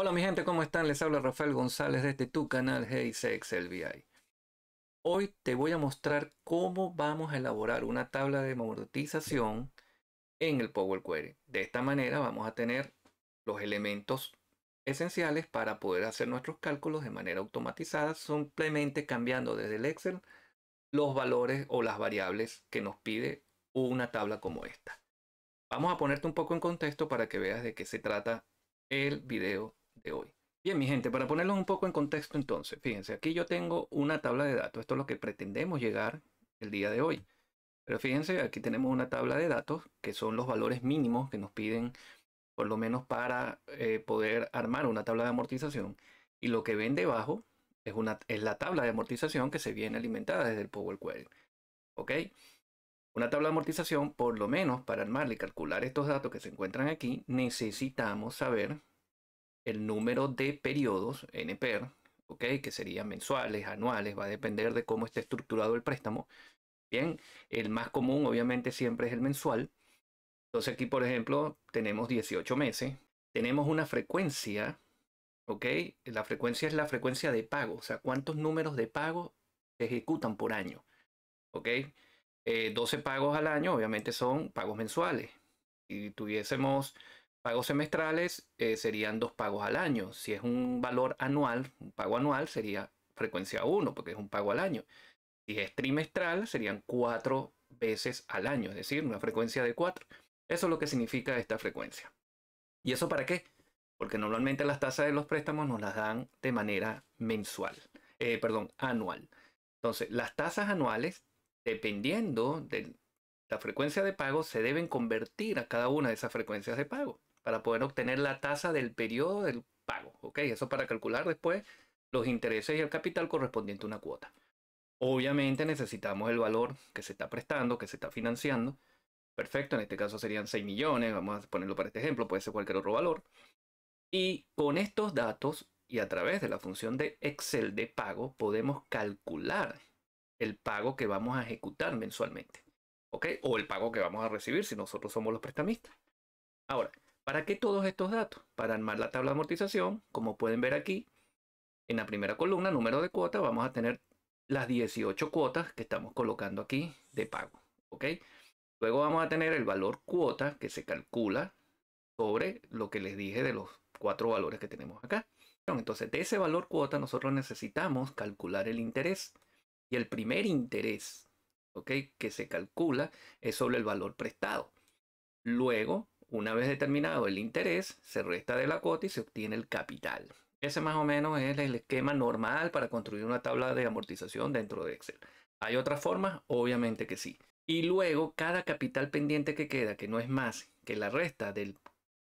Hola mi gente, ¿cómo están? Les habla Rafael González desde tu canal Hey Excel VI. Hoy te voy a mostrar cómo vamos a elaborar una tabla de amortización en el Power Query. De esta manera vamos a tener los elementos esenciales para poder hacer nuestros cálculos de manera automatizada, simplemente cambiando desde el Excel los valores o las variables que nos pide una tabla como esta. Vamos a ponerte un poco en contexto para que veas de qué se trata el video de hoy. Bien, mi gente, para ponerlos un poco en contexto entonces, fíjense, aquí yo tengo una tabla de datos. Esto es lo que pretendemos llegar el día de hoy. Pero fíjense, aquí tenemos una tabla de datos que son los valores mínimos que nos piden por lo menos para poder armar una tabla de amortización. Y lo que ven debajo es la tabla de amortización que se viene alimentada desde el Power Query. ¿Ok? Una tabla de amortización, por lo menos para armarla y calcular estos datos que se encuentran aquí, necesitamos saber el número de periodos, NPR, ¿ok? Que serían mensuales, anuales, va a depender de cómo esté estructurado el préstamo. Bien, el más común obviamente siempre es el mensual. Entonces aquí, por ejemplo, tenemos 18 meses. Tenemos una frecuencia, ¿ok? La frecuencia es la frecuencia de pago, o sea, cuántos números de pago se ejecutan por año, ¿ok? 12 pagos al año, obviamente son pagos mensuales. Si tuviésemos pagos semestrales, serían 2 pagos al año. Si es un valor anual, un pago anual, sería frecuencia 1, porque es un pago al año. Si es trimestral, serían 4 veces al año, es decir, una frecuencia de 4. Eso es lo que significa esta frecuencia. ¿Y eso para qué? Porque normalmente las tasas de los préstamos nos las dan de manera anual. Entonces, las tasas anuales, dependiendo de la frecuencia de pago, se deben convertir a cada una de esas frecuencias de pago para poder obtener la tasa del periodo del pago. ¿Ok? Eso para calcular después los intereses y el capital correspondiente a una cuota. Obviamente necesitamos el valor que se está prestando, que se está financiando. Perfecto, en este caso serían 6 millones, vamos a ponerlo para este ejemplo, puede ser cualquier otro valor. Y con estos datos y a través de la función de Excel de pago podemos calcular el pago que vamos a ejecutar mensualmente. ¿Ok? O el pago que vamos a recibir si nosotros somos los prestamistas. Ahora, ¿para qué todos estos datos? Para armar la tabla de amortización, como pueden ver aquí, en la primera columna, número de cuotas, vamos a tener las 18 cuotas que estamos colocando aquí de pago. ¿Ok? Luego vamos a tener el valor cuota que se calcula sobre lo que les dije de los 4 valores que tenemos acá. Entonces, de ese valor cuota nosotros necesitamos calcular el interés. Y el primer interés, ¿ok?, que se calcula es sobre el valor prestado. Luego, una vez determinado el interés, se resta de la cuota y se obtiene el capital. Ese más o menos es el esquema normal para construir una tabla de amortización dentro de Excel. ¿Hay otras formas? Obviamente que sí. Y luego, cada capital pendiente que queda, que no es más que la resta del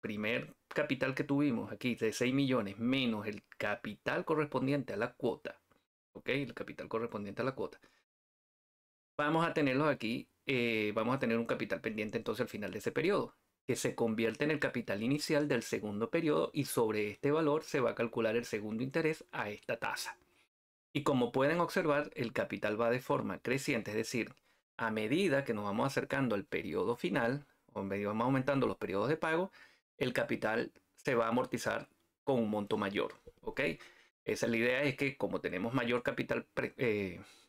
primer capital que tuvimos aquí de 6 millones menos el capital correspondiente a la cuota, ¿ok? El capital correspondiente a la cuota. Vamos a tenerlos aquí, vamos a tener un capital pendiente entonces al final de ese periodo, que se convierte en el capital inicial del segundo periodo y sobre este valor se va a calcular el segundo interés a esta tasa. Y como pueden observar, el capital va de forma creciente, es decir, a medida que nos vamos acercando al periodo final, o en medida vamos aumentando los periodos de pago, el capital se va a amortizar con un monto mayor, ¿ok? Esa es la idea, es que como tenemos mayor capital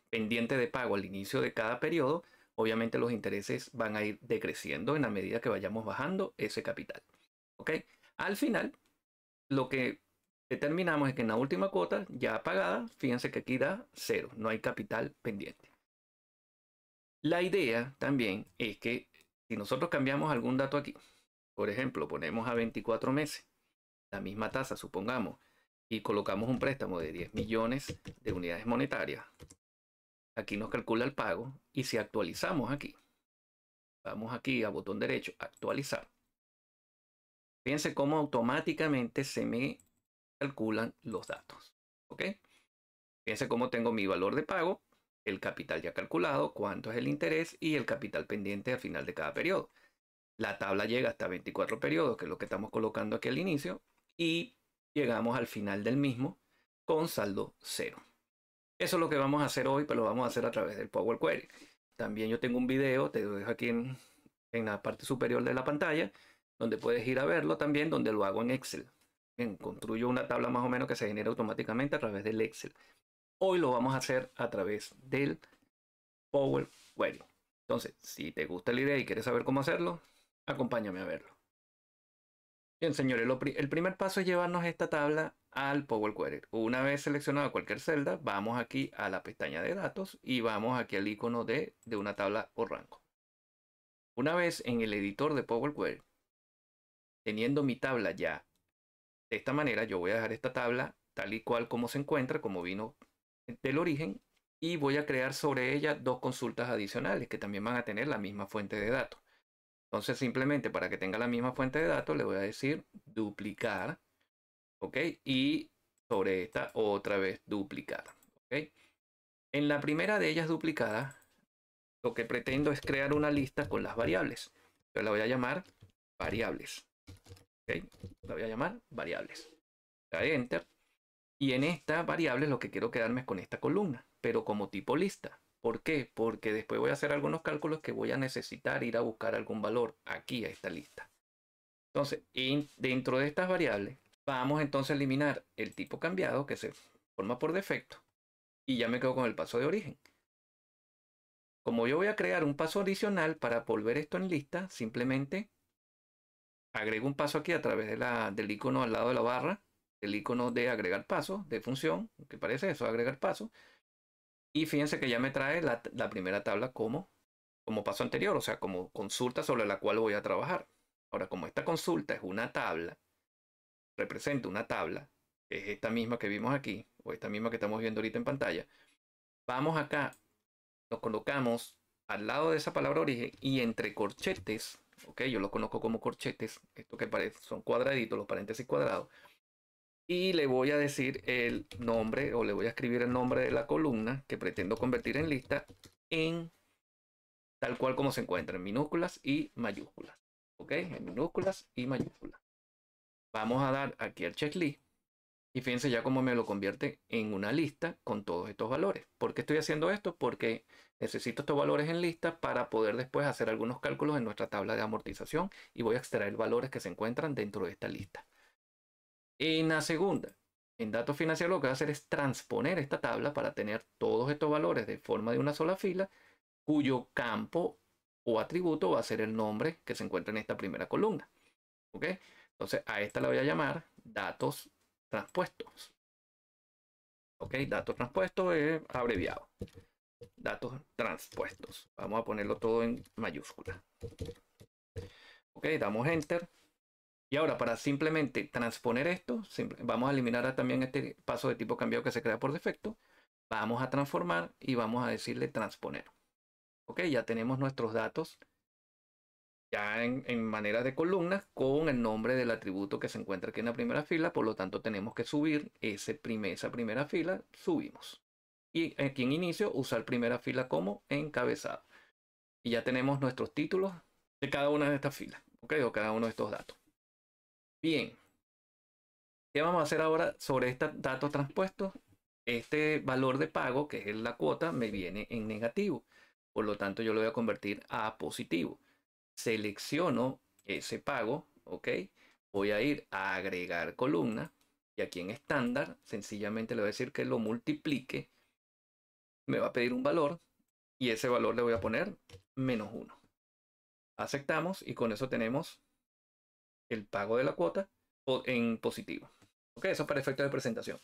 pendiente de pago al inicio de cada periodo, obviamente los intereses van a ir decreciendo en la medida que vayamos bajando ese capital, ¿ok? Al final, lo que determinamos es que en la última cuota ya pagada, fíjense que aquí da 0, no hay capital pendiente. La idea también es que si nosotros cambiamos algún dato aquí, por ejemplo, ponemos a 24 meses, la misma tasa, supongamos, y colocamos un préstamo de 10 millones de unidades monetarias, aquí nos calcula el pago, y si actualizamos aquí, vamos aquí a botón derecho, actualizar, fíjense cómo automáticamente se me calculan los datos, ¿ok? Fíjense cómo tengo mi valor de pago, el capital ya calculado, cuánto es el interés y el capital pendiente al final de cada periodo. La tabla llega hasta 24 periodos, que es lo que estamos colocando aquí al inicio, y llegamos al final del mismo con saldo 0. Eso es lo que vamos a hacer hoy, pero lo vamos a hacer a través del Power Query. También yo tengo un video, te lo dejo aquí en la parte superior de la pantalla, donde puedes ir a verlo también, donde lo hago en Excel. Bien, construyo una tabla más o menos que se genera automáticamente a través del Excel. Hoy lo vamos a hacer a través del Power Query. Entonces, si te gusta la idea y quieres saber cómo hacerlo, acompáñame a verlo. Bien, señores, el primer paso es llevarnos esta tabla al Power Query. Una vez seleccionada cualquier celda, vamos aquí a la pestaña de datos y vamos aquí al icono de una tabla o rango. Una vez en el editor de Power Query, teniendo mi tabla ya de esta manera, yo voy a dejar esta tabla tal y cual como se encuentra, como vino del origen, y voy a crear sobre ella dos consultas adicionales que también van a tener la misma fuente de datos. Entonces, simplemente para que tenga la misma fuente de datos, le voy a decir duplicar, ¿ok? Y sobre esta otra vez duplicar, ¿ok? En la primera de ellas duplicadas, lo que pretendo es crear una lista con las variables. Yo la voy a llamar variables, ¿ok? La voy a llamar variables. Le doy Enter. Y en esta variable lo que quiero quedarme es con esta columna, pero como tipo lista. ¿Por qué? Porque después voy a hacer algunos cálculos que voy a necesitar ir a buscar algún valor aquí a esta lista. Entonces, dentro de estas variables, vamos entonces a eliminar el tipo cambiado que se forma por defecto y ya me quedo con el paso de origen. Como yo voy a crear un paso adicional para volver esto en lista, simplemente agrego un paso aquí a través del icono al lado de la barra, el icono de agregar paso, de función, que parece eso, agregar paso. Y fíjense que ya me trae la primera tabla como paso anterior, o sea, como consulta sobre la cual voy a trabajar. Ahora, como esta consulta es una tabla, representa una tabla, que es esta misma que vimos aquí, o esta misma que estamos viendo ahorita en pantalla, vamos acá, nos colocamos al lado de esa palabra origen y entre corchetes, ok, yo lo conozco como corchetes, esto que parece, son cuadraditos, los paréntesis cuadrados, y le voy a decir el nombre o le voy a escribir el nombre de la columna que pretendo convertir en lista en tal cual como se encuentra, en minúsculas y mayúsculas. ¿Ok? En minúsculas y mayúsculas. Vamos a dar aquí al checklist y fíjense ya cómo me lo convierte en una lista con todos estos valores. ¿Por qué estoy haciendo esto? Porque necesito estos valores en lista para poder después hacer algunos cálculos en nuestra tabla de amortización y voy a extraer valores que se encuentran dentro de esta lista. En la segunda, en datos financieros, lo que voy a hacer es transponer esta tabla para tener todos estos valores de forma de una sola fila, cuyo campo o atributo va a ser el nombre que se encuentra en esta primera columna. ¿Ok? Entonces a esta la voy a llamar datos transpuestos. ¿Ok? Datos transpuestos es abreviado. Datos transpuestos. Vamos a ponerlo todo en mayúscula. ¿Ok? Damos Enter. Y ahora, para simplemente transponer esto, vamos a eliminar también este paso de tipo cambiado que se crea por defecto. Vamos a transformar y vamos a decirle transponer. Ok, ya tenemos nuestros datos ya en manera de columnas con el nombre del atributo que se encuentra aquí en la primera fila. Por lo tanto, tenemos que subir esa primera fila. Subimos. Y aquí en inicio, usar primera fila como encabezado. Y ya tenemos nuestros títulos de cada una de estas filas. Ok, o cada uno de estos datos. Bien. ¿Qué vamos a hacer ahora sobre estos datos transpuestos? Este valor de pago, que es la cuota, me viene en negativo. Por lo tanto, yo lo voy a convertir a positivo. Selecciono ese pago, ¿ok? Voy a ir a agregar columna. Y aquí en estándar, sencillamente le voy a decir que lo multiplique. Me va a pedir un valor. Y ese valor le voy a poner -1. Aceptamos y con eso tenemos el pago de la cuota en positivo. Ok, eso para efectos de presentación.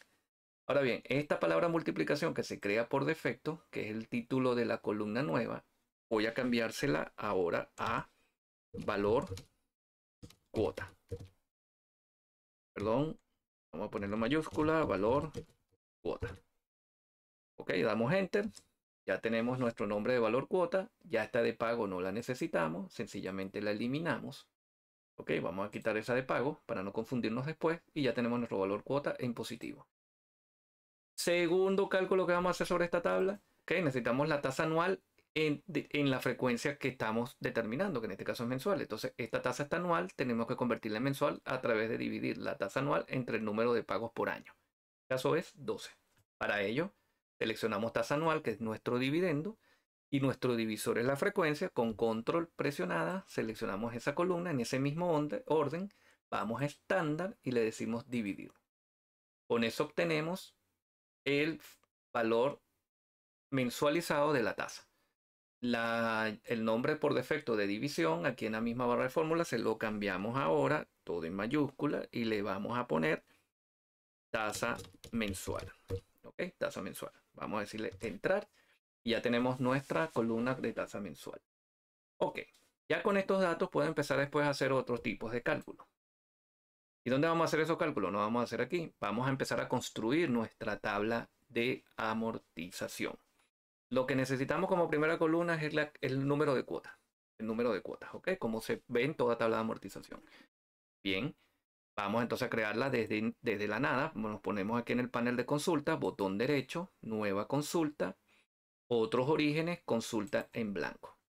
Ahora bien, esta palabra multiplicación que se crea por defecto, que es el título de la columna nueva, voy a cambiársela ahora a valor cuota. Perdón, vamos a ponerlo en mayúscula, valor cuota. Ok, damos Enter. Ya tenemos nuestro nombre de valor cuota. Ya esta de pago no la necesitamos, sencillamente la eliminamos. Ok, vamos a quitar esa de pago para no confundirnos después y ya tenemos nuestro valor cuota en positivo. Segundo cálculo que vamos a hacer sobre esta tabla, okay, necesitamos la tasa anual en la frecuencia que estamos determinando, que en este caso es mensual. Entonces, esta tasa está anual, tenemos que convertirla en mensual a través de dividir la tasa anual entre el número de pagos por año. El caso es 12. Para ello, seleccionamos tasa anual, que es nuestro dividendo, y nuestro divisor es la frecuencia. Con control presionada, seleccionamos esa columna en ese mismo orden, vamos a estándar y le decimos dividir. Con eso obtenemos el valor mensualizado de la tasa. El nombre por defecto de división, aquí en la misma barra de fórmula, se lo cambiamos ahora, todo en mayúscula, y le vamos a poner tasa mensual. ¿Ok? Tasa mensual. Vamos a decirle entrar y ya tenemos nuestra columna de tasa mensual. Ok. Ya con estos datos puedo empezar después a hacer otros tipos de cálculos. ¿Y dónde vamos a hacer esos cálculos? No vamos a hacer aquí. Vamos a empezar a construir nuestra tabla de amortización. Lo que necesitamos como primera columna es el número de cuotas. El número de cuotas, ¿ok? Como se ve en toda tabla de amortización. Bien, vamos entonces a crearla desde la nada. Nos ponemos aquí en el panel de consulta, botón derecho, nueva consulta, otros orígenes, consulta en blanco.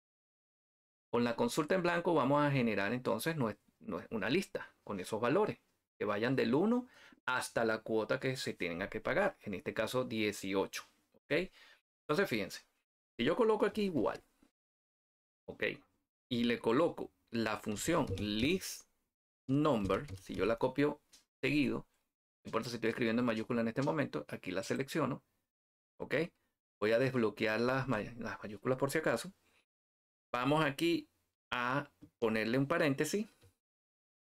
Con la consulta en blanco vamos a generar entonces una lista con esos valores que vayan del 1 hasta la cuota que se tenga que pagar. En este caso 18, ¿ok? Entonces fíjense, si yo coloco aquí igual, ¿ok? Y le coloco la función list number, si yo la copio seguido, no importa si estoy escribiendo en mayúscula en este momento, aquí la selecciono, ¿ok? Voy a desbloquear las mayúsculas por si acaso. Vamos aquí a ponerle un paréntesis,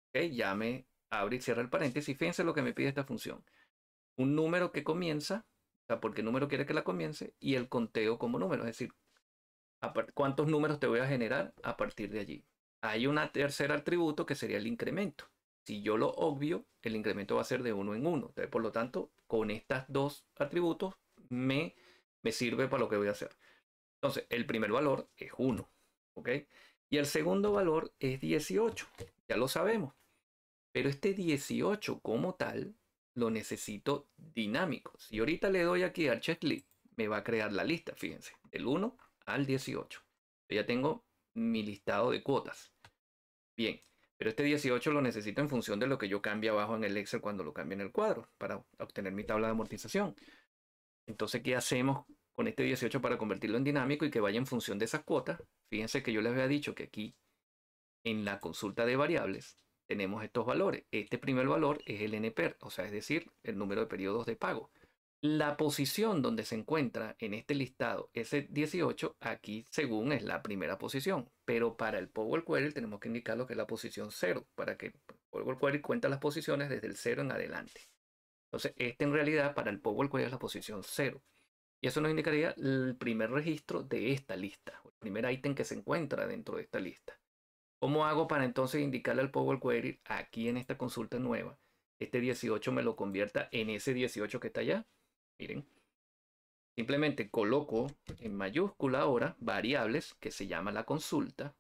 ¿ok? Ya me abre y cierra el paréntesis. Fíjense lo que me pide esta función. Un número que comienza, o sea, porque número quiere que la comience, y el conteo como número, es decir, cuántos números te voy a generar a partir de allí. Hay un tercer atributo que sería el incremento. Si yo lo obvio, el incremento va a ser de 1 en 1. Entonces, por lo tanto, con estos dos atributos me sirve para lo que voy a hacer. Entonces, el primer valor es 1. ¿Ok? Y el segundo valor es 18. Ya lo sabemos. Pero este 18 como tal lo necesito dinámico. Si ahorita le doy aquí al checklist, me va a crear la lista, fíjense, del 1 al 18. Yo ya tengo mi listado de cuotas. Bien, pero este 18 lo necesito en función de lo que yo cambie abajo en el Excel cuando lo cambie en el cuadro para obtener mi tabla de amortización. Entonces, ¿qué hacemos con este 18 para convertirlo en dinámico y que vaya en función de esas cuotas? Fíjense que yo les había dicho que aquí en la consulta de variables tenemos estos valores. Este primer valor es el NPER, o sea, es decir, el número de periodos de pago. La posición donde se encuentra en este listado ese 18, aquí según es la primera posición, pero para el Power Query tenemos que indicar lo que es la posición 0, para que Power Query cuenta las posiciones desde el 0 en adelante. Entonces, este en realidad para el Power Query es la posición 0. Y eso nos indicaría el primer registro de esta lista, el primer ítem que se encuentra dentro de esta lista. ¿Cómo hago para entonces indicarle al Power Query aquí en esta consulta nueva? Este 18 me lo convierta en ese 18 que está allá. Miren, simplemente coloco en mayúscula ahora variables que se llama la consulta.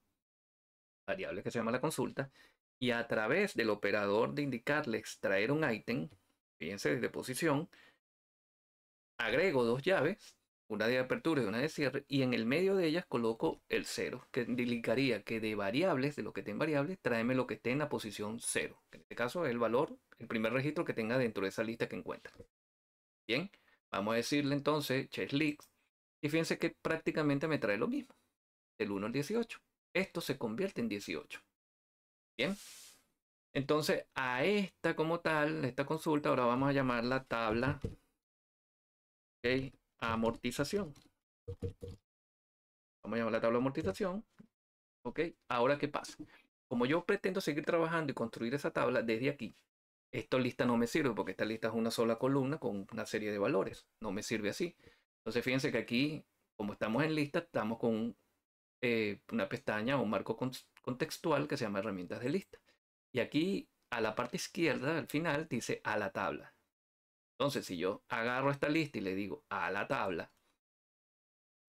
Variables que se llama la consulta. Y a través del operador de indicarle extraer un ítem, fíjense desde posición, agrego dos llaves, una de apertura y una de cierre, y en el medio de ellas coloco el 0, que indicaría que de variables, de lo que esté en variables, tráeme lo que esté en la posición 0. En este caso es el valor, el primer registro que tenga dentro de esa lista que encuentra. Bien, vamos a decirle entonces checklist, y fíjense que prácticamente me trae lo mismo, del 1 al 18. Esto se convierte en 18. Bien, entonces a esta como tal, esta consulta, ahora vamos a llamarla tabla de amortización. Vamos a llamar la tabla de amortización. ¿Ok? Ahora, ¿qué pasa? Como yo pretendo seguir trabajando y construir esa tabla desde aquí, esta lista no me sirve porque esta lista es una sola columna con una serie de valores. No me sirve así. Entonces, fíjense que aquí, como estamos en lista, estamos con una pestaña o un marco contextual que se llama herramientas de lista. Y aquí, a la parte izquierda, al final, dice a la tabla. Entonces, si yo agarro esta lista y le digo a la tabla,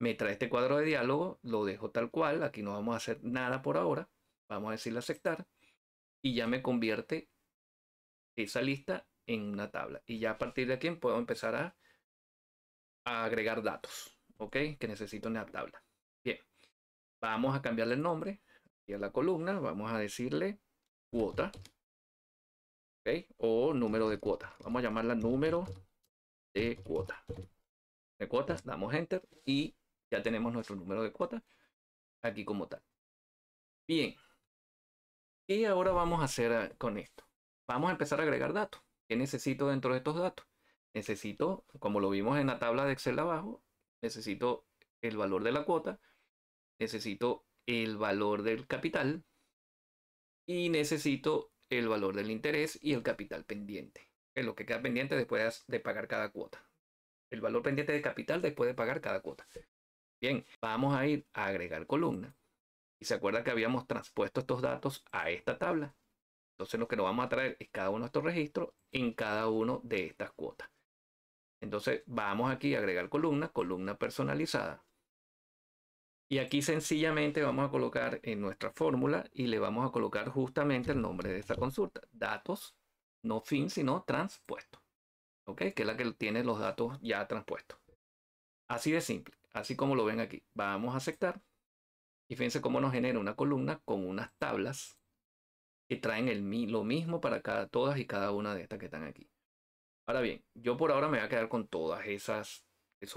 me trae este cuadro de diálogo, lo dejo tal cual, aquí no vamos a hacer nada por ahora, vamos a decirle aceptar, y ya me convierte esa lista en una tabla. Y ya a partir de aquí puedo empezar a agregar datos, ¿ok? Que necesito en la tabla. Bien, vamos a cambiarle el nombre y a la columna, vamos a decirle cuota, ¿ok? O número de cuota. Vamos a llamarla número de cuota. De cuotas, damos enter y ya tenemos nuestro número de cuota aquí como tal. Bien, y ahora vamos a hacer con esto. vamos a empezar a agregar datos. ¿Qué necesito dentro de estos datos? Necesito, como lo vimos en la tabla de Excel abajo, necesito el valor de la cuota, necesito el valor del capital y necesito el valor del interés y el capital pendiente. Es lo que queda pendiente después de pagar cada cuota. El valor pendiente de capital después de pagar cada cuota. Bien, vamos a ir a agregar columna. Y se acuerda que habíamos transpuesto estos datos a esta tabla. Entonces lo que nos vamos a traer es cada uno de estos registros en cada uno de estas cuotas. Entonces vamos aquí a agregar columna, columna personalizada. Y aquí sencillamente vamos a colocar en nuestra fórmula y le vamos a colocar justamente el nombre de esta consulta. Datos, no fin, sino transpuesto. ¿Ok? Que es la que tiene los datos ya transpuestos. Así de simple, así como lo ven aquí. Vamos a aceptar. Y fíjense cómo nos genera una columna con unas tablas que traen lo mismo para todas y cada una de estas que están aquí. Ahora bien, yo por ahora me voy a quedar con todas esos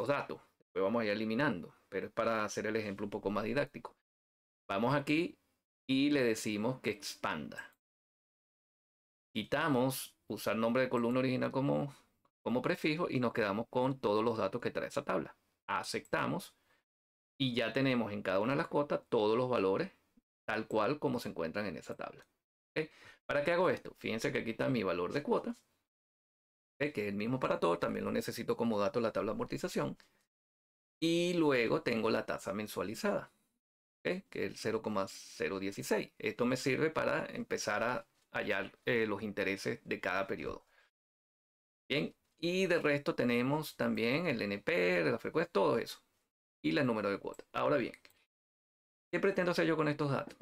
datos. Después vamos a ir eliminando, pero es para hacer el ejemplo un poco más didáctico. Vamos aquí y le decimos que expanda. Quitamos usar nombre de columna original como prefijo y nos quedamos con todos los datos que trae esa tabla. Aceptamos y ya tenemos en cada una de las cuotas todos los valores tal cual como se encuentran en esa tabla. ¿Okay? ¿Para qué hago esto? Fíjense que aquí está mi valor de cuota, ¿okay? Que es el mismo para todos, también lo necesito como dato la tabla de amortización. Y luego tengo la tasa mensualizada, ¿okay? Que es el 0,016. Esto me sirve para empezar a hallar los intereses de cada periodo. Bien, y de resto tenemos también el NP, la frecuencia, todo eso. Y el número de cuotas. Ahora bien, ¿qué pretendo hacer yo con estos datos?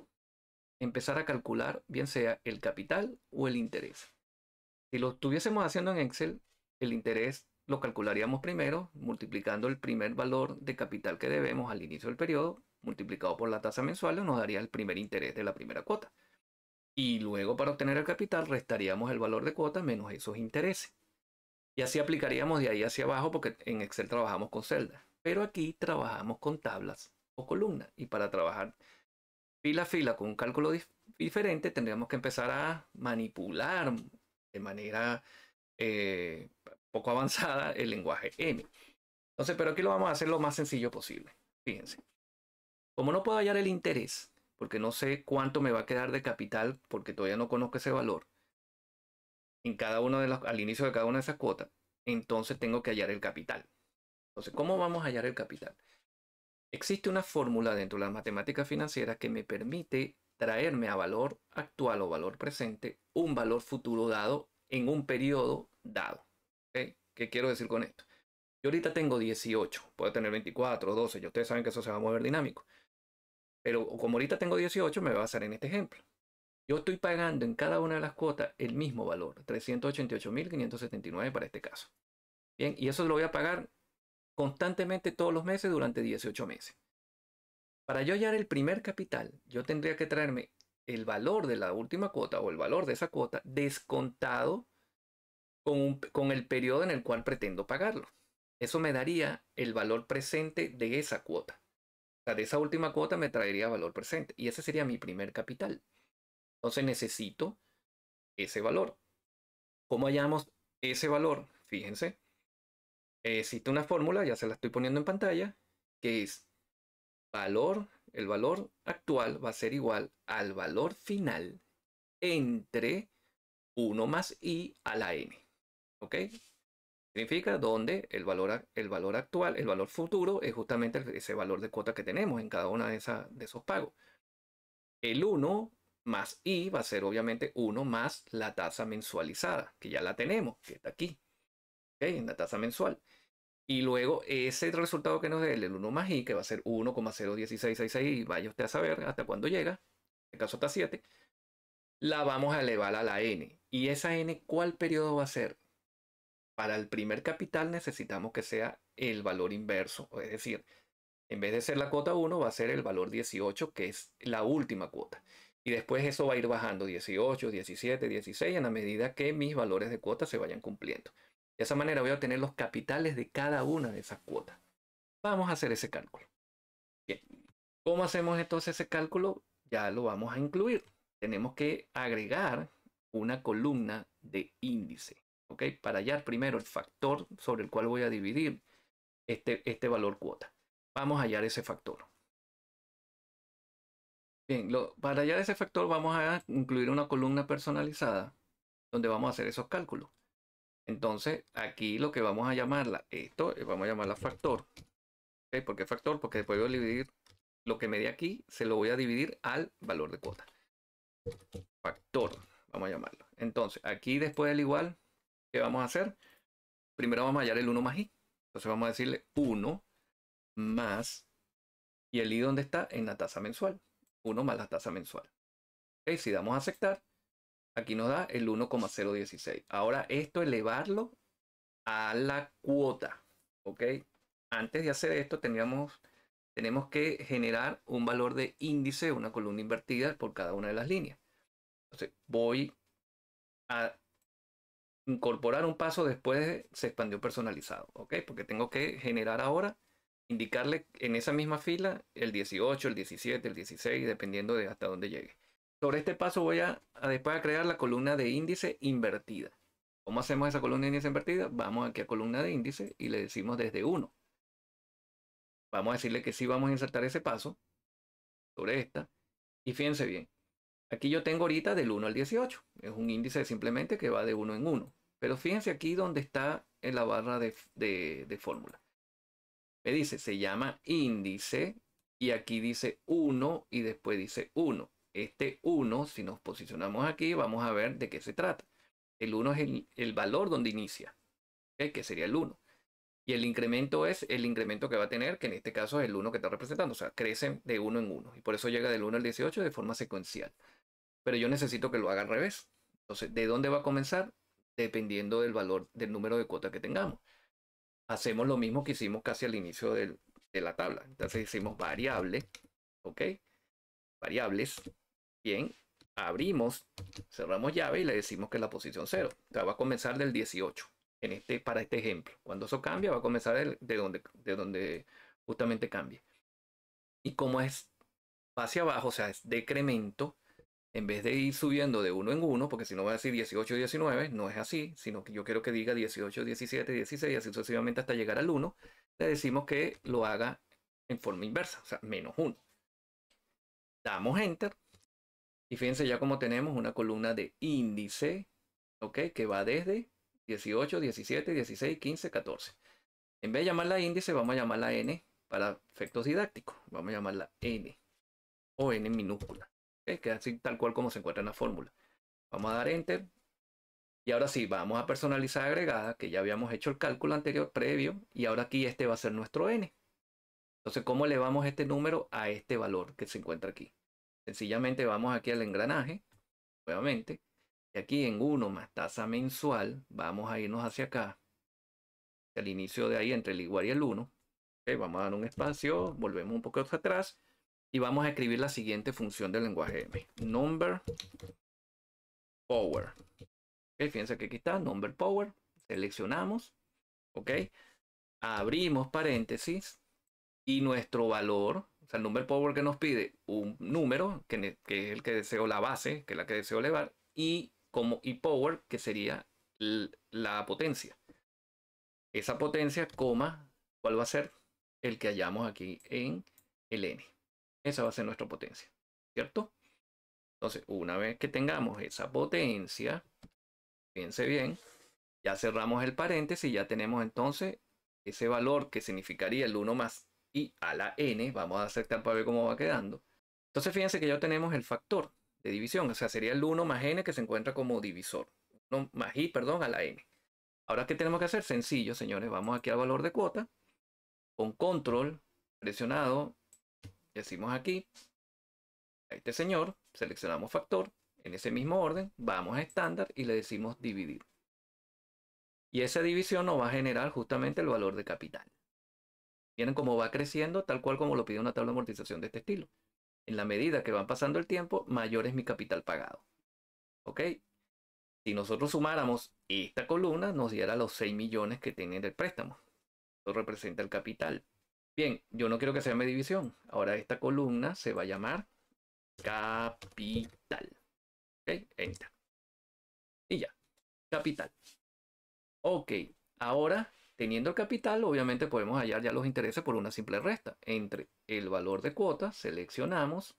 Empezar a calcular bien sea el capital o el interés. Si lo estuviésemos haciendo en Excel, el interés lo calcularíamos primero multiplicando el primer valor de capital que debemos al inicio del periodo, multiplicado por la tasa mensual, nos daría el primer interés de la primera cuota. Y luego para obtener el capital restaríamos el valor de cuota menos esos intereses. Y así aplicaríamos de ahí hacia abajo porque en Excel trabajamos con celdas. Pero aquí trabajamos con tablas o columnas. Y para trabajar fila a fila con un cálculo diferente tendríamos que empezar a manipular de manera poco avanzada el lenguaje M. Entonces, pero aquí lo vamos a hacer lo más sencillo posible. Fíjense. Como no puedo hallar el interés, porque no sé cuánto me va a quedar de capital, porque todavía no conozco ese valor, en cada uno de al inicio de cada una de esas cuotas, entonces tengo que hallar el capital. Entonces, ¿cómo vamos a hallar el capital? Existe una fórmula dentro de las matemáticas financieras que me permite traerme a valor actual o valor presente un valor futuro dado en un periodo dado. ¿Okay? ¿Qué quiero decir con esto? Yo ahorita tengo 18, puedo tener 24, 12, y ustedes saben que eso se va a mover dinámico. Pero como ahorita tengo 18, me va a basar en este ejemplo. Yo estoy pagando en cada una de las cuotas el mismo valor, 388.579 para este caso. Bien, y eso lo voy a pagar constantemente todos los meses durante 18 meses. Para yo hallar el primer capital, yo tendría que traerme el valor de la última cuota o el valor de esa cuota descontado con el periodo en el cual pretendo pagarlo. Eso me daría el valor presente de esa cuota. O sea, de esa última cuota me traería valor presente. Y ese sería mi primer capital. Entonces necesito ese valor. ¿Cómo hallamos ese valor? Fíjense. Existe una fórmula, ya se la estoy poniendo en pantalla, que es el valor actual va a ser igual al valor final entre 1 más i a la n. ¿Ok? Significa donde el valor actual, el valor futuro es justamente ese valor de cuota que tenemos en cada una de esos pagos. El 1 más i va a ser obviamente 1 más la tasa mensualizada, que ya la tenemos, que está aquí, ¿okay? En la tasa mensual. Y luego ese resultado que nos dé el 1 más i, que va a ser 1,01666, y vaya usted a saber hasta cuándo llega, en este caso está 7, la vamos a elevar a la n. ¿Y esa n cuál periodo va a ser? Para el primer capital necesitamos que sea el valor inverso, es decir, en vez de ser la cuota 1 va a ser el valor 18, que es la última cuota. Y después eso va a ir bajando 18, 17, 16 en la medida que mis valores de cuota se vayan cumpliendo. De esa manera voy a obtener los capitales de cada una de esas cuotas. Vamos a hacer ese cálculo. Bien, ¿cómo hacemos entonces ese cálculo? Ya lo vamos a incluir. Tenemos que agregar una columna de índice. ¿Ok? Para hallar primero el factor sobre el cual voy a dividir este valor cuota. Vamos a hallar ese factor. Bien, para hallar ese factor vamos a incluir una columna personalizada donde vamos a hacer esos cálculos. Entonces, aquí lo que vamos a llamarla, vamos a llamarla factor. ¿Ok? ¿Por qué factor? Porque después voy a dividir lo que me dé aquí, se lo voy a dividir al valor de cuota. Factor, vamos a llamarlo. Entonces, aquí después del igual, ¿qué vamos a hacer? Primero vamos a hallar el 1 más i. Entonces vamos a decirle 1 más, y el i ¿dónde está? En la tasa mensual. 1 más la tasa mensual. ¿Ok? Si damos a aceptar, aquí nos da el 1,016. Ahora esto elevarlo a la cuota. ¿Ok? Antes de hacer esto tenemos que generar un valor de índice, una columna invertida por cada una de las líneas. Entonces voy a incorporar un paso después de se expandió personalizado. ¿Ok? Porque tengo que generar ahora, indicarle en esa misma fila el 18, el 17, el 16, dependiendo de hasta dónde llegue. Sobre este paso voy después a crear la columna de índice invertida. ¿Cómo hacemos esa columna de índice invertida? Vamos aquí a columna de índice y le decimos desde 1. Vamos a decirle que sí vamos a insertar ese paso sobre esta. Y fíjense bien, aquí yo tengo ahorita del 1 al 18. Es un índice simplemente que va de 1 en 1. Pero fíjense aquí donde está en la barra de fórmula. Me dice, se llama índice y aquí dice 1 y después dice 1. Este 1, si nos posicionamos aquí, vamos a ver de qué se trata. El 1 es el valor donde inicia, ¿okay? Que sería el 1. Y el incremento es el incremento que va a tener, que en este caso es el 1 que está representando. O sea, crece de 1 en 1. Y por eso llega del 1 al 18 de forma secuencial. Pero yo necesito que lo haga al revés. Entonces, ¿de dónde va a comenzar? Dependiendo del valor, del número de cuotas que tengamos. Hacemos lo mismo que hicimos casi al inicio de la tabla. Entonces hicimos variable, ¿ok? Variables. Bien, abrimos, cerramos llave y le decimos que es la posición 0. O sea, va a comenzar del 18 para este ejemplo. Cuando eso cambia, va a comenzar de donde justamente cambie. Y como es hacia abajo, o sea, es decremento, en vez de ir subiendo de 1 en 1, porque si no va a decir 18, 19, no es así, sino que yo quiero que diga 18, 17, 16, así sucesivamente hasta llegar al 1, le decimos que lo haga en forma inversa, o sea, menos 1. Damos Enter y fíjense ya como tenemos una columna de índice, ¿ok? Que va desde 18, 17, 16, 15, 14. En vez de llamarla índice, vamos a llamarla N para efectos didácticos. Vamos a llamarla N o N minúscula, ¿ok? Que es así tal cual como se encuentra en la fórmula. Vamos a dar Enter. Y ahora sí, vamos a personalizar agregada, que ya habíamos hecho el cálculo anterior previo, y ahora aquí este va a ser nuestro n. Entonces, ¿cómo elevamos este número a este valor que se encuentra aquí? Sencillamente vamos aquí al engranaje, nuevamente, y aquí en 1 más tasa mensual, vamos a irnos hacia acá, al inicio de ahí entre el igual y el 1. Okay, vamos a dar un espacio, volvemos un poco hacia atrás, y vamos a escribir la siguiente función del lenguaje M. Number power. Okay, fíjense que aquí está, number power, seleccionamos, ok, abrimos paréntesis y nuestro valor, o sea, el number power que nos pide un número, que es el que deseo, la base, que es la que deseo elevar, y power, que sería la potencia. Esa potencia, coma, ¿cuál va a ser? El que hallamos aquí en el n. Esa va a ser nuestra potencia, ¿cierto? Entonces, una vez que tengamos esa potencia, fíjense bien, ya cerramos el paréntesis y ya tenemos entonces ese valor que significaría el 1 más i a la n. Vamos a aceptar para ver cómo va quedando. Entonces fíjense que ya tenemos el factor de división. O sea, sería el 1 más n que se encuentra como divisor. 1 más i, perdón, a la n. Ahora, ¿qué tenemos que hacer? Sencillo, señores. Vamos aquí al valor de cuota. Con control presionado, decimos aquí a este señor, seleccionamos factor. En ese mismo orden, vamos a estándar y le decimos dividir. Y esa división nos va a generar justamente el valor de capital. Miren cómo va creciendo tal cual como lo pide una tabla de amortización de este estilo. En la medida que va pasando el tiempo, mayor es mi capital pagado. ¿Ok? Si nosotros sumáramos esta columna, nos diera los 6 millones que tiene el préstamo. Esto representa el capital. Bien, yo no quiero que se llame división. Ahora esta columna se va a llamar capital. ¿Ok? Enter. Y ya, capital. Ok, ahora teniendo el capital, obviamente podemos hallar ya los intereses por una simple resta. Entre el valor de cuota, seleccionamos,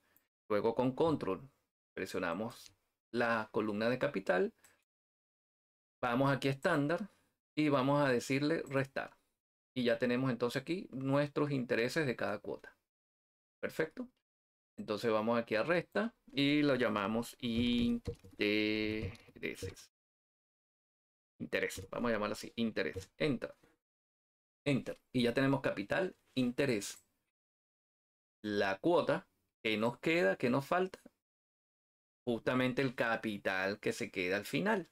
luego con control presionamos la columna de capital, vamos aquí a estándar y vamos a decirle restar. Y ya tenemos entonces aquí nuestros intereses de cada cuota. Perfecto. Entonces vamos aquí a resta y lo llamamos intereses. Interés, vamos a llamarlo así, interés. Enter. Enter. Y ya tenemos capital, interés. La cuota que nos queda, que nos falta, justamente el capital que se queda al final.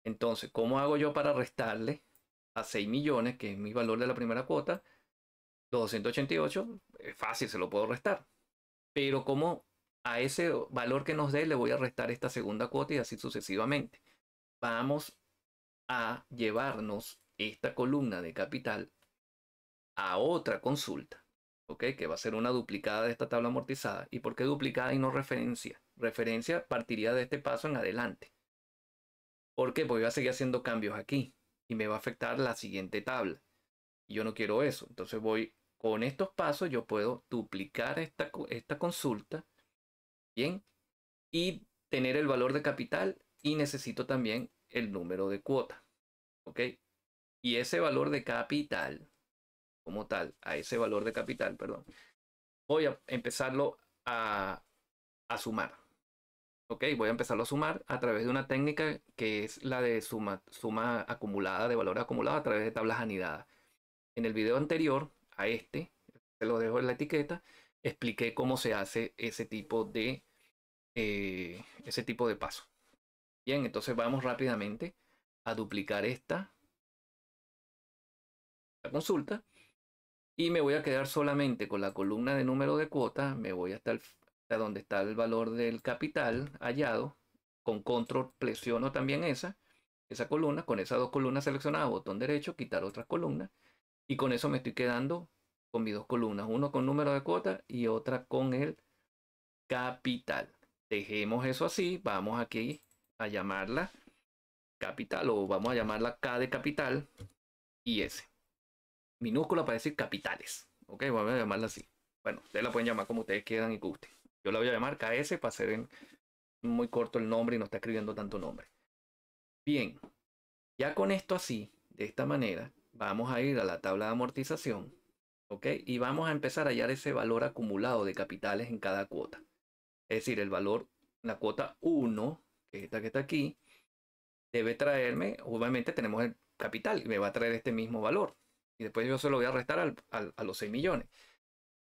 Entonces, ¿cómo hago yo para restarle a 6 millones, que es mi valor de la primera cuota? 288, es fácil, se lo puedo restar. Pero como a ese valor que nos dé le voy a restar esta segunda cuota y así sucesivamente. Vamos a llevarnos esta columna de capital a otra consulta, ¿ok? Que va a ser una duplicada de esta tabla amortizada. ¿Y por qué duplicada y no referencia? Referencia partiría de este paso en adelante. ¿Por qué? Porque voy a seguir haciendo cambios aquí y me va a afectar la siguiente tabla. Y yo no quiero eso. Entonces voy con estos pasos, yo puedo duplicar esta consulta, ¿bien? Y tener el valor de capital y necesito también el número de cuota, ¿ok? Y ese valor de capital, como tal, a ese valor de capital, perdón, voy a empezarlo a sumar. Ok, voy a empezarlo a sumar a través de una técnica que es la de suma acumulada, de valor acumulado a través de tablas anidadas. En el video anterior a este, se lo dejo en la etiqueta, expliqué cómo se hace ese tipo de paso. Bien, entonces vamos rápidamente a duplicar esta consulta y me voy a quedar solamente con la columna de número de cuota. Me voy hasta donde está el valor del capital hallado. Con control presiono también esa columna. Con esas dos columnas seleccionadas, botón derecho, quitar otras columnas. Y con eso me estoy quedando con mis dos columnas. Uno con número de cuota y otra con el capital. Dejemos eso así. Vamos aquí a llamarla capital o vamos a llamarla K de capital y S. Minúscula para decir capitales. Ok, vamos a llamarla así. Bueno, ustedes la pueden llamar como ustedes quieran y gusten. Yo la voy a llamar KS para hacer muy corto el nombre y no está escribiendo tanto nombre. Bien, ya con esto así, de esta manera, vamos a ir a la tabla de amortización. Ok, y vamos a empezar a hallar ese valor acumulado de capitales en cada cuota. Es decir, el valor, la cuota 1, que es esta que está aquí, debe traerme, obviamente tenemos el capital y me va a traer este mismo valor. Y después yo se lo voy a restar a los 6 millones.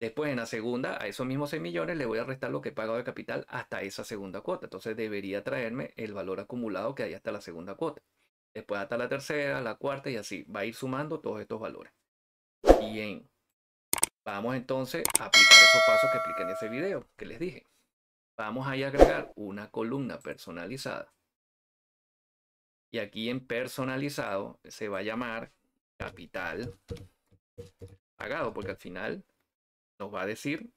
Después en la segunda, a esos mismos 6 millones le voy a restar lo que he pagado de capital hasta esa segunda cuota. Entonces debería traerme el valor acumulado que hay hasta la segunda cuota. Después hasta la tercera, la cuarta y así. Va a ir sumando todos estos valores. Bien. Vamos entonces a aplicar esos pasos que expliqué en ese video que les dije. Vamos a agregar una columna personalizada. Y aquí en personalizado se va a llamar capital pagado, porque al final nos va a decir,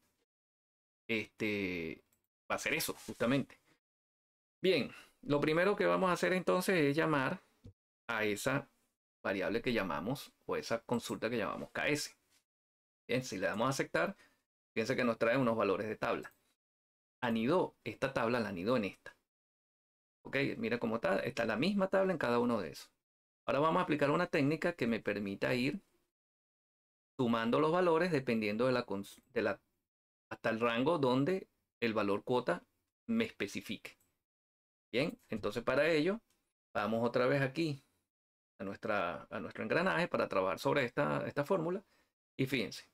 va a ser eso, justamente. Bien, lo primero que vamos a hacer entonces es llamar a esa variable que llamamos, o esa consulta que llamamos KS. Bien, si le damos a aceptar, fíjense que nos trae unos valores de tabla. Anidó esta tabla, la anidó en esta. Ok, mira cómo está la misma tabla en cada uno de esos. Ahora vamos a aplicar una técnica que me permita ir sumando los valores dependiendo hasta el rango donde el valor cuota me especifique. Bien, entonces para ello vamos otra vez aquí a nuestro engranaje para trabajar sobre esta fórmula. Y fíjense,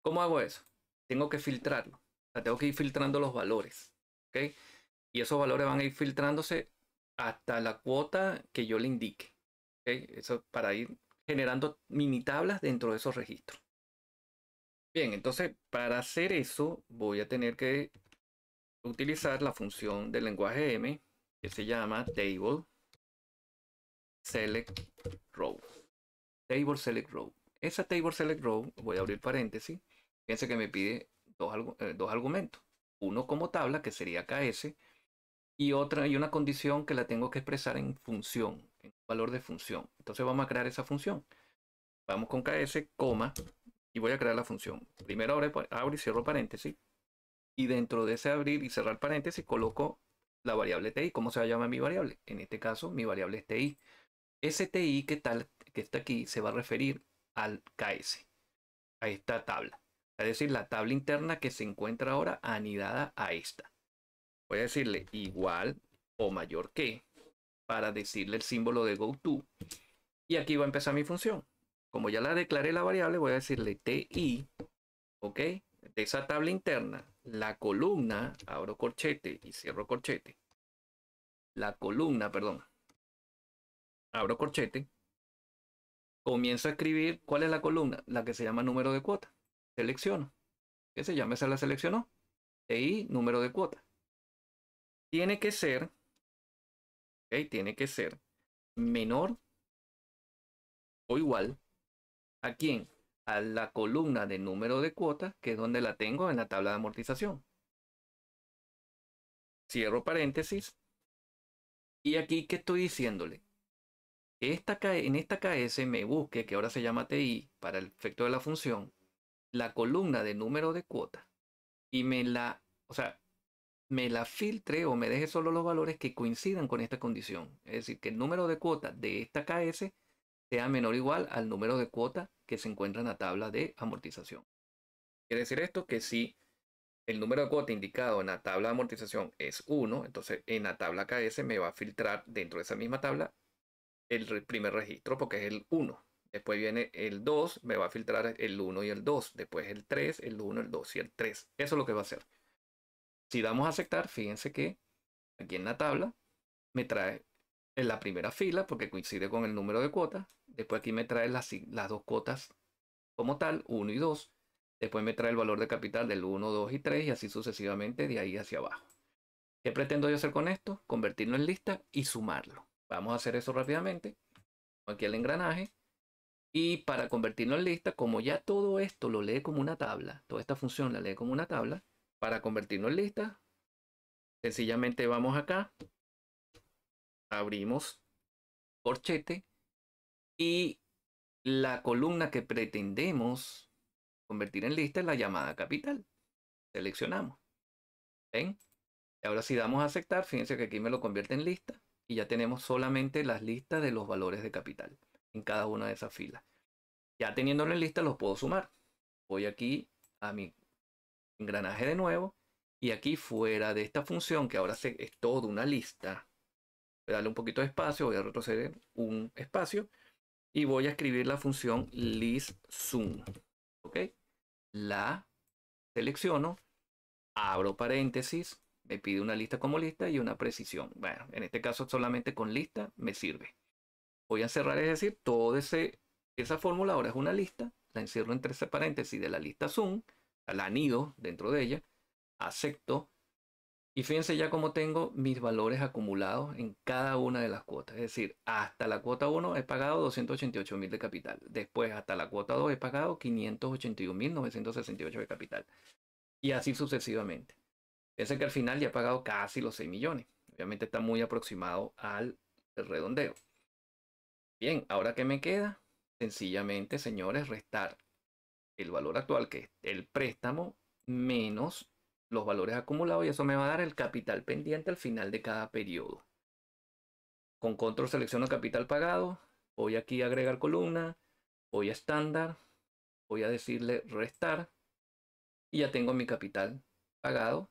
¿cómo hago eso? Tengo que filtrarlo. O sea, tengo que ir filtrando los valores. ¿Ok? Y esos valores van a ir filtrándose hasta la cuota que yo le indique. ¿Ok? Eso para ir generando mini tablas dentro de esos registros. Bien, entonces para hacer eso voy a tener que utilizar la función del lenguaje M que se llama Table Select Row. Table Select Row. Esa Table Select Row, voy a abrir paréntesis. Fíjense que me pide dos argumentos. Uno como tabla, que sería KS, y una condición que la tengo que expresar en función, en valor de función. Entonces vamos a crear esa función. Vamos con KS, coma, y voy a crear la función. Primero abro y cierro paréntesis. Y dentro de ese abrir y cerrar paréntesis coloco la variable TI. ¿Cómo se llama mi variable? En este caso, mi variable es TI. Ese TI que está aquí se va a referir al KS, a esta tabla. Es decir, la tabla interna que se encuentra ahora anidada a esta. Voy a decirle igual o mayor que para decirle el símbolo de goTo. Y aquí va a empezar mi función. Como ya la declaré la variable, voy a decirle TI, ¿ok? De esa tabla interna, la columna, abro corchete y cierro corchete. La columna, perdón, abro corchete. Comienzo a escribir, ¿cuál es la columna? La que se llama número de cuota. Selecciono. ¿Qué se llama? Se la seleccionó. TI, número de cuota. Tiene que ser, ¿ok? Tiene que ser menor o igual ¿a quién? A la columna de número de cuotas, que es donde la tengo en la tabla de amortización. Cierro paréntesis. Y aquí, ¿qué estoy diciéndole? En esta KS me busque, que ahora se llama TI, para el efecto de la función, la columna de número de cuotas. Y o sea, me la filtre o me deje solo los valores que coincidan con esta condición. Es decir, que el número de cuotas de esta KS sea menor o igual al número de cuotas que se encuentra en la tabla de amortización. Quiere decir esto que si el número de cuota indicado en la tabla de amortización es 1, entonces en la tabla KS me va a filtrar dentro de esa misma tabla el primer registro porque es el 1. Después viene el 2, me va a filtrar el 1 y el 2. Después el 3, el 1, el 2 y el 3. Eso es lo que va a hacer. Si damos a aceptar, fíjense que aquí en la tabla me trae en la primera fila porque coincide con el número de cuotas. Después aquí me trae las dos cuotas como tal, 1 y 2. Después me trae el valor de capital del 1, 2 y 3 y así sucesivamente de ahí hacia abajo. ¿Qué pretendo yo hacer con esto? Convertirlo en lista y sumarlo. Vamos a hacer eso rápidamente. Aquí el engranaje. Y para convertirlo en lista, como ya todo esto lo lee como una tabla, toda esta función la lee como una tabla, para convertirlo en lista, sencillamente vamos acá, abrimos corchete y la columna que pretendemos convertir en lista es la llamada capital. Seleccionamos. ¿Ven? Y ahora si damos a aceptar, fíjense que aquí me lo convierte en lista y ya tenemos solamente las listas de los valores de capital en cada una de esas filas. Ya teniéndolo en lista los puedo sumar. Voy aquí a mi engranaje de nuevo y aquí fuera de esta función que ahora es toda una lista, voy a darle un poquito de espacio, voy a retroceder un espacio y voy a escribir la función listSum. ¿Ok? La selecciono, abro paréntesis, me pide una lista como lista y una precisión. Bueno, en este caso solamente con lista me sirve. Voy a cerrar, es decir, esa fórmula ahora es una lista, la encierro entre paréntesis de la lista sum, la anido dentro de ella, acepto y fíjense ya cómo tengo mis valores acumulados en cada una de las cuotas. Es decir, hasta la cuota 1 he pagado 288.000 de capital. Después, hasta la cuota 2 he pagado 581.968 de capital. Y así sucesivamente. Fíjense que al final ya he pagado casi los 6 millones. Obviamente está muy aproximado al redondeo. Bien, ahora ¿qué me queda? Sencillamente, señores, restar el valor actual, que es el préstamo, menos los valores acumulados, y eso me va a dar el capital pendiente al final de cada periodo. Con control selecciono capital pagado, voy aquí a agregar columna, voy a estándar, voy a decirle restar, y ya tengo mi capital pagado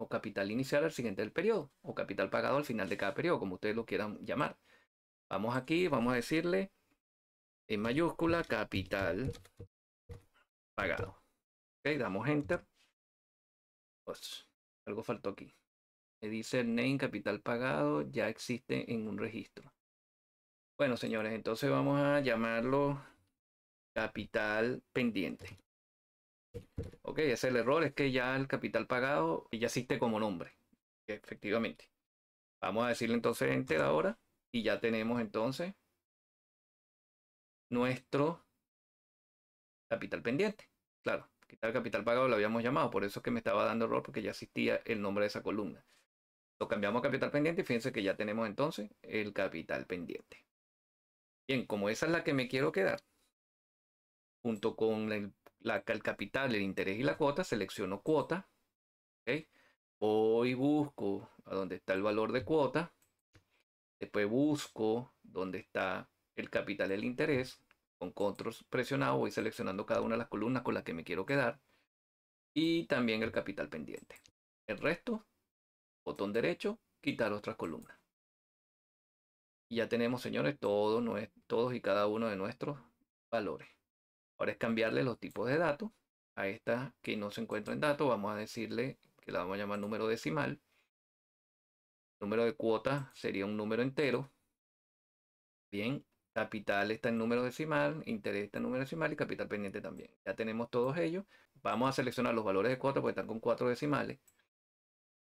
o capital inicial al siguiente del periodo, o capital pagado al final de cada periodo, como ustedes lo quieran llamar. Vamos aquí, vamos a decirle en mayúscula capital pagado. Ok, damos enter. Pues, algo faltó aquí. Me dice el name capital pagado ya existe en un registro. Bueno, señores, entonces vamos a llamarlo capital pendiente. Ok, ese es el error, es que ya el capital pagado ya existe como nombre. Efectivamente. Vamos a decirle entonces enter ahora y ya tenemos entonces nuestro capital pendiente. Claro, quitar capital pagado lo habíamos llamado, por eso es que me estaba dando error porque ya existía el nombre de esa columna. Lo cambiamos a capital pendiente y fíjense que ya tenemos entonces el capital pendiente. Bien, como esa es la que me quiero quedar, junto con el capital, el interés y la cuota, selecciono cuota. ¿Okay? Voy y busco a donde está el valor de cuota. Después busco donde está el capital y el interés. Con control presionado voy seleccionando cada una de las columnas con las que me quiero quedar. Y también el capital pendiente. El resto, botón derecho, quitar otras columnas. Y ya tenemos, señores, todos y cada uno de nuestros valores. Ahora es cambiarle los tipos de datos. A esta que no se encuentra en datos, vamos a decirle que la vamos a llamar número decimal. Número de cuota sería un número entero. Bien, capital está en número decimal, interés está en número decimal y capital pendiente también. Ya tenemos todos ellos. Vamos a seleccionar los valores de cuota porque están con 4 decimales.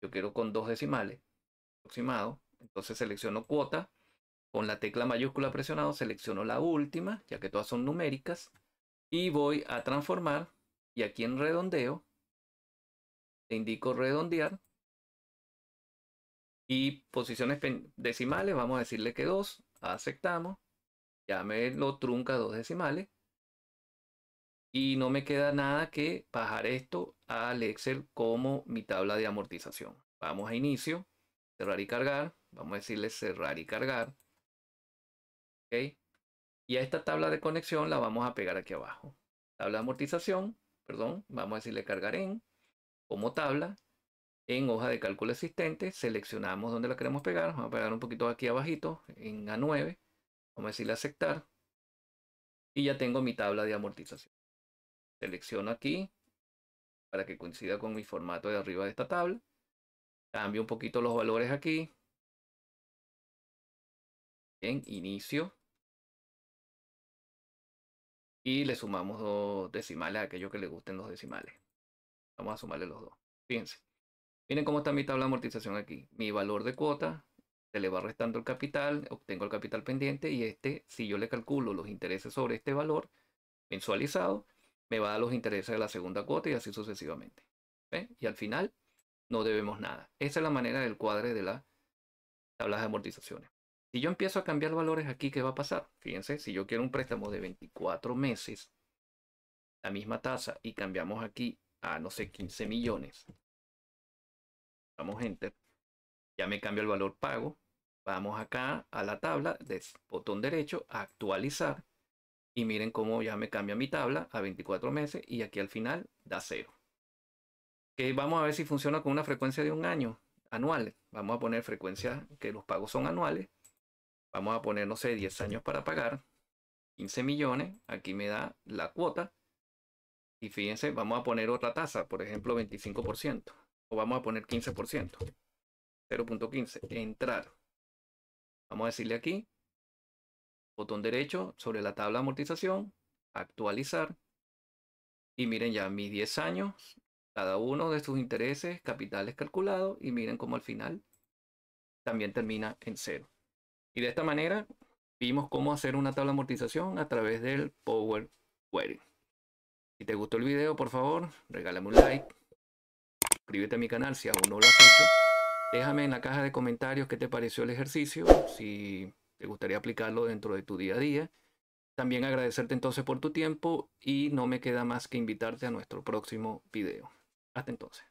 Yo quiero con 2 decimales aproximado. Entonces selecciono cuota. Con la tecla mayúscula presionado selecciono la última, ya que todas son numéricas. Y voy a transformar. Y aquí en redondeo, le indico redondear. Y posiciones decimales, vamos a decirle que 2. Aceptamos. Ya me lo trunca 2 decimales. Y no me queda nada que bajar esto al Excel como mi tabla de amortización. Vamos a inicio, cerrar y cargar. Vamos a decirle cerrar y cargar. ¿Ok? Y a esta tabla de conexión la vamos a pegar aquí abajo. Tabla de amortización, perdón, vamos a decirle cargar en como tabla. En hoja de cálculo existente, seleccionamos donde la queremos pegar. Vamos a pegar un poquito aquí abajito, en A9. Vamos a decirle aceptar. Y ya tengo mi tabla de amortización. Selecciono aquí para que coincida con mi formato de arriba de esta tabla. Cambio un poquito los valores aquí. En inicio. Y le sumamos 2 decimales a aquellos que les gusten los decimales. Vamos a sumarle los dos. Fíjense. Miren cómo está mi tabla de amortización aquí. Mi valor de cuota, se le va restando el capital, obtengo el capital pendiente y si yo le calculo los intereses sobre este valor mensualizado, me va a dar los intereses de la segunda cuota y así sucesivamente. ¿Ven? Y al final no debemos nada. Esa es la manera del cuadre de las tablas de amortizaciones. Si yo empiezo a cambiar valores aquí, ¿qué va a pasar? Fíjense, si yo quiero un préstamo de 24 meses, la misma tasa, y cambiamos aquí a, no sé, 15 millones. Damos Enter. Ya me cambia el valor pago. Vamos acá a la tabla, botón derecho, actualizar. Y miren cómo ya me cambia mi tabla a 24 meses y aquí al final da 0. Que vamos a ver si funciona con una frecuencia de un año, anual. Vamos a poner frecuencia que los pagos son anuales. Vamos a poner, no sé, 10 años para pagar. 15 millones. Aquí me da la cuota. Y fíjense, vamos a poner otra tasa, por ejemplo, 25%. O vamos a poner 15%. 0.15. Entrar. Vamos a decirle aquí, botón derecho sobre la tabla de amortización, actualizar. Y miren ya mis 10 años, cada uno de sus intereses, capitales calculados. Y miren cómo al final también termina en 0. Y de esta manera vimos cómo hacer una tabla de amortización a través del Power Query. Si te gustó el video, por favor, regálame un like. Suscríbete a mi canal si aún no lo has hecho. Déjame en la caja de comentarios qué te pareció el ejercicio, si te gustaría aplicarlo dentro de tu día a día. También agradecerte entonces por tu tiempo y no me queda más que invitarte a nuestro próximo video. Hasta entonces.